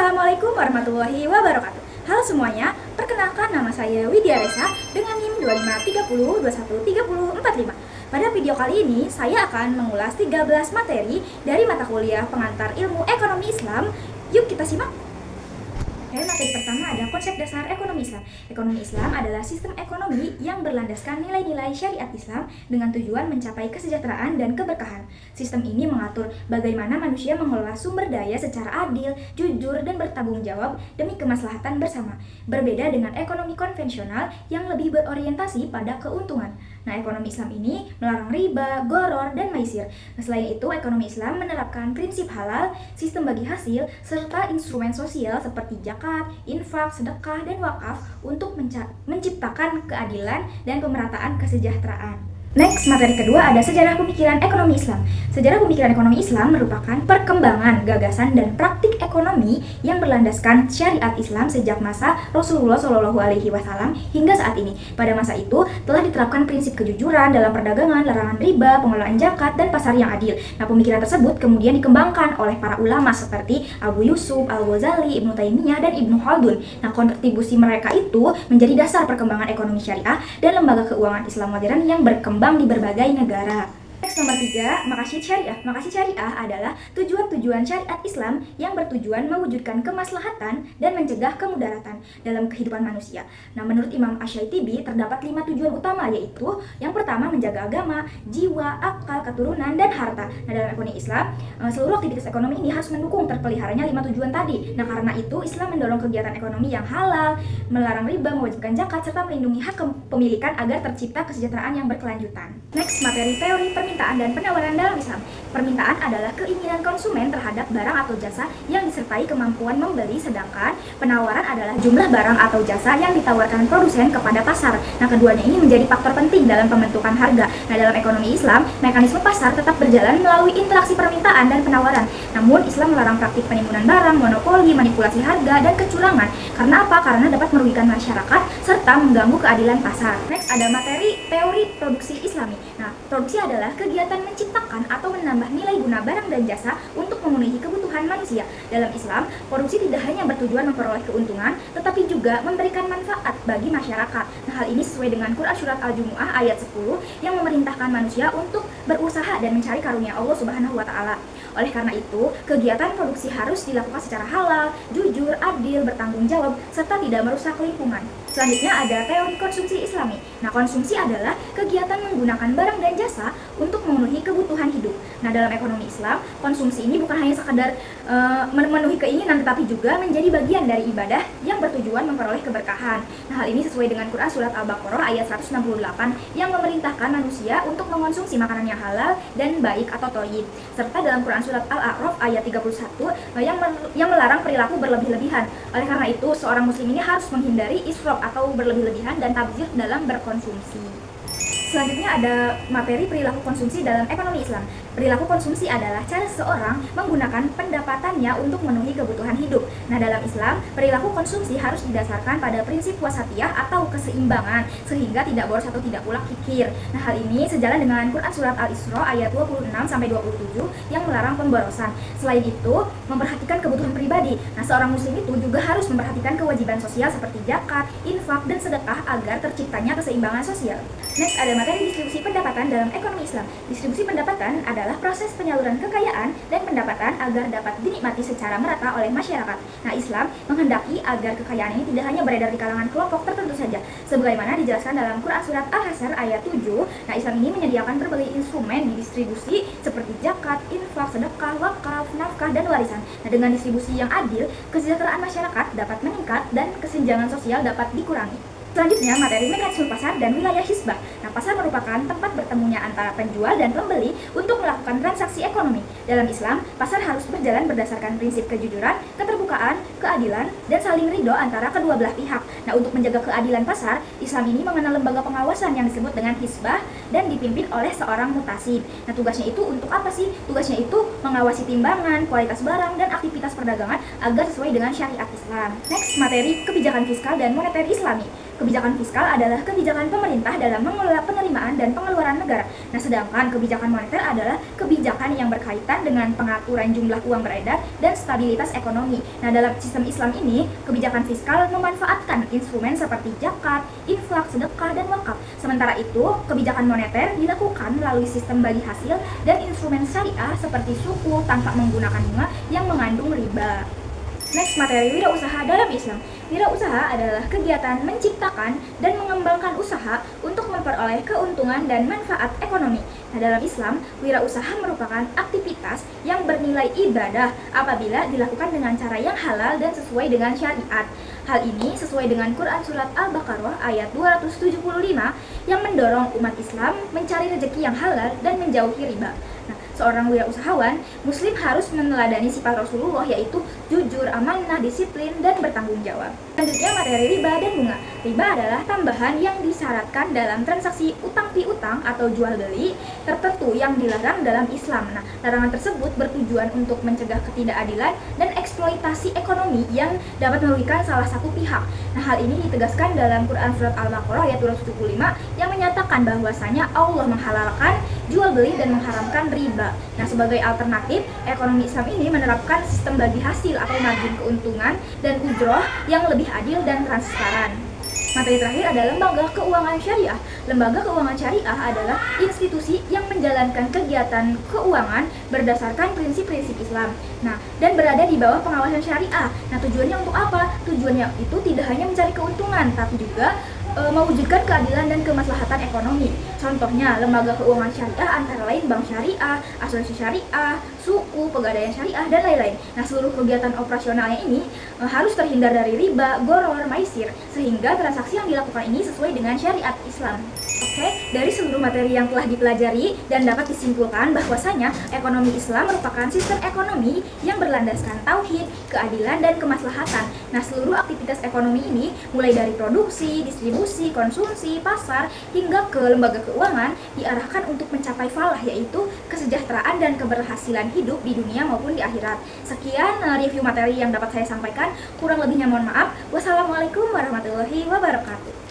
Assalamualaikum warahmatullahi wabarakatuh. Halo semuanya, perkenalkan nama saya Widya Resa dengan NIM 2530213045. Pada video kali ini, saya akan mengulas 13 materi dari mata kuliah pengantar ilmu ekonomi Islam. Yuk kita simak. Materi pertama ada konsep dasar ekonomi Islam. Ekonomi Islam adalah sistem ekonomi yang berlandaskan nilai-nilai syariat Islam dengan tujuan mencapai kesejahteraan dan keberkahan. Sistem ini mengatur bagaimana manusia mengelola sumber daya secara adil, jujur, dan bertanggung jawab demi kemaslahatan bersama. Berbeda dengan ekonomi konvensional yang lebih berorientasi pada keuntungan. Nah, ekonomi Islam ini melarang riba, gharar, dan maisir. Nah, selain itu, ekonomi Islam menerapkan prinsip halal, sistem bagi hasil, serta instrumen sosial seperti zakat, infak, sedekah, dan wakaf untuk menciptakan keadilan dan pemerataan kesejahteraan. Next, materi kedua ada sejarah pemikiran ekonomi Islam. Sejarah pemikiran ekonomi Islam merupakan perkembangan, gagasan, dan praktik ekonomi yang berlandaskan syariat Islam sejak masa Rasulullah SAW hingga saat ini. Pada masa itu telah diterapkan prinsip kejujuran dalam perdagangan, larangan riba, pengelolaan zakat, dan pasar yang adil. Nah, pemikiran tersebut kemudian dikembangkan oleh para ulama seperti Abu Yusuf, Al-Ghazali, Ibnu Taimiyah, dan Ibnu Khaldun. Nah, kontribusi mereka itu menjadi dasar perkembangan ekonomi syariah dan lembaga keuangan Islam modern yang berkembang di berbagai negara. Next, nomor 3, maqasid syariah. Maqasid syariah adalah tujuan-tujuan syariat Islam yang bertujuan mewujudkan kemaslahatan dan mencegah kemudaratan dalam kehidupan manusia. Nah, menurut Imam Asy-Syaitibi terdapat 5 tujuan utama, yaitu yang pertama menjaga agama, jiwa, akal, keturunan, dan harta. Nah, dalam ekonomi Islam, seluruh aktivitas ekonomi ini harus mendukung terpeliharanya 5 tujuan tadi. Nah, karena itu Islam mendorong kegiatan ekonomi yang halal, melarang riba, mewajibkan zakat, serta melindungi hak kepemilikan agar tercipta kesejahteraan yang berkelanjutan. Next, materi teori permintaan dan penawaran dalam Islam. Permintaan adalah keinginan konsumen terhadap barang atau jasa yang disertai kemampuan membeli, sedangkan penawaran adalah jumlah barang atau jasa yang ditawarkan produsen kepada pasar. Nah, keduanya ini menjadi faktor penting dalam pembentukan harga. Nah, dalam ekonomi Islam, mekanisme pasar tetap berjalan melalui interaksi permintaan dan penawaran. Namun, Islam melarang praktik penimbunan barang, monopoli, manipulasi harga, dan kecurangan. Karena apa? Karena dapat merugikan masyarakat serta mengganggu keadilan pasar. Next, ada materi teori produksi Islami. Nah, produksi adalah kegiatan menciptakan atau menambah nilai guna barang dan jasa untuk memenuhi kebutuhan manusia. Dalam Islam, produksi tidak hanya bertujuan memperoleh keuntungan, tetapi juga memberikan manfaat bagi masyarakat. Nah, hal ini sesuai dengan Quran Surat Al-Jumu'ah ayat 10 yang memerintahkan manusia untuk berusaha dan mencari karunia Allah Subhanahu wa Ta'ala. Oleh karena itu, kegiatan produksi harus dilakukan secara halal, jujur, adil, bertanggung jawab, serta tidak merusak lingkungan. Selanjutnya ada teori konsumsi Islami. Nah, konsumsi adalah kegiatan menggunakan barang dan jasa untuk memenuhi kebutuhan hidup. Nah, dalam ekonomi Islam, konsumsi ini bukan hanya sekadar memenuhi keinginan, tetapi juga menjadi bagian dari ibadah yang bertujuan memperoleh keberkahan. Nah, hal ini sesuai dengan Quran Surat Al-Baqarah ayat 168 yang memerintahkan manusia untuk mengonsumsi makanan yang halal dan baik atau thayyib. Serta dalam Quran Surat Al-A'raf ayat 31 yang melarang perilaku berlebih-lebihan. Oleh karena itu, seorang muslim ini harus menghindari israf atau berlebih-lebihan dan tabdzir dalam berkonsumsi. Selanjutnya ada materi perilaku konsumsi dalam ekonomi Islam. Perilaku konsumsi adalah cara seseorang menggunakan pendapatannya untuk memenuhi kebutuhan hidup. Nah, dalam Islam, perilaku konsumsi harus didasarkan pada prinsip wasatiyah atau keseimbangan, sehingga tidak boros atau tidak pula kikir. Nah, hal ini sejalan dengan Quran Surat Al-Isra ayat 26-27 yang melarang pemborosan. Selain itu, memperhatikan kebutuhan pribadi. Nah, seorang muslim itu juga harus memperhatikan kewajiban sosial seperti zakat, infak, dan sedekah agar terciptanya keseimbangan sosial. Next, ada materi distribusi pendapatan dalam ekonomi Islam. Distribusi pendapatan adalah proses penyaluran kekayaan dan pendapatan agar dapat dinikmati secara merata oleh masyarakat. Nah, Islam menghendaki agar kekayaan ini tidak hanya beredar di kalangan kelompok tertentu saja. Sebagaimana dijelaskan dalam Quran Surat Al-Hasyr ayat 7, nah Islam ini menyediakan berbagai instrumen didistribusi seperti zakat, infak, sedekah, wakaf, nafkah, dan warisan. Nah, dengan distribusi yang adil, kesejahteraan masyarakat dapat meningkat dan kesenjangan sosial dapat dikurangi. Selanjutnya, materi mekanisme pasar dan wilayah hisbah. Nah, pasar merupakan tempat bertemunya antara penjual dan pembeli untuk melakukan transaksi ekonomi. Dalam Islam, pasar harus berjalan berdasarkan prinsip kejujuran, keterbukaan, keadilan, dan saling ridho antara kedua belah pihak. Nah, untuk menjaga keadilan pasar, Islam ini mengenal lembaga pengawasan yang disebut dengan hisbah dan dipimpin oleh seorang mutasib. Nah, tugasnya itu untuk apa sih? Tugasnya itu mengawasi timbangan, kualitas barang, dan aktivitas perdagangan agar sesuai dengan syariat Islam. Next, materi kebijakan fiskal dan moneter Islami. kebijakan fiskal adalah kebijakan pemerintah dalam mengelola penerimaan dan pengeluaran negara. Nah, sedangkan kebijakan moneter adalah kebijakan yang berkaitan dengan pengaturan jumlah uang beredar dan stabilitas ekonomi. Nah, dalam sistem Islam ini, kebijakan fiskal memanfaatkan instrumen seperti zakat, infak, sedekah, dan wakaf. Sementara itu, kebijakan moneter dilakukan melalui sistem bagi hasil dan instrumen syariah seperti suku tanpa menggunakan bunga yang mengandung riba. Next, materi wirausaha dalam Islam. Wirausaha adalah kegiatan menciptakan dan mengembangkan usaha untuk memperoleh keuntungan dan manfaat ekonomi. Nah, dalam Islam, wirausaha merupakan aktivitas yang bernilai ibadah apabila dilakukan dengan cara yang halal dan sesuai dengan syariat. Hal ini sesuai dengan Quran Surat Al-Baqarah ayat 275 yang mendorong umat Islam mencari rezeki yang halal dan menjauhi riba. Nah, seorang wirausahawan muslim harus meneladani sifat Rasulullah, yaitu jujur, amanah, disiplin, dan bertanggung jawab. Selanjutnya, materi riba dan bunga. Riba adalah tambahan yang disyaratkan dalam transaksi utang piutang atau jual beli tertentu yang dilarang dalam Islam. Nah, larangan tersebut bertujuan untuk mencegah ketidakadilan dan eksploitasi ekonomi yang dapat merugikan salah satu pihak. Nah, hal ini ditegaskan dalam Quran Surat Al-Baqarah ayat 275 yang menyatakan bahwasanya Allah menghalalkan jual beli dan mengharamkan riba. Nah, sebagai alternatif, ekonomi Islam ini menerapkan sistem bagi hasil atau margin keuntungan dan ujroh yang lebih adil dan transparan. Materi terakhir adalah lembaga keuangan syariah. Lembaga keuangan syariah adalah institusi yang menjalankan kegiatan keuangan berdasarkan prinsip-prinsip Islam. Nah, dan berada di bawah pengawasan syariah. Nah, tujuannya untuk apa? Tujuannya itu tidak hanya mencari keuntungan, tapi juga mewujudkan keadilan dan kemaslahatan ekonomi. Contohnya, lembaga keuangan syariah antara lain bank syariah, asuransi syariah, suku, pegadaian syariah, dan lain-lain. Nah, seluruh kegiatan operasionalnya ini harus terhindar dari riba, gharar, maisir, sehingga transaksi yang dilakukan ini sesuai dengan syariat Islam. Oke, dari seluruh materi yang telah dipelajari dan dapat disimpulkan bahwasanya ekonomi Islam merupakan sistem ekonomi yang berlandaskan tauhid, keadilan, dan kemaslahatan. Nah, seluruh aktivitas ekonomi ini mulai dari produksi, distribusi, konsumsi, pasar, hingga ke lembaga keuangan diarahkan untuk mencapai falah, yaitu kesejahteraan dan keberhasilan hidup di dunia maupun di akhirat. Sekian review materi yang dapat saya sampaikan. Kurang lebihnya mohon maaf. Wassalamualaikum warahmatullahi wabarakatuh.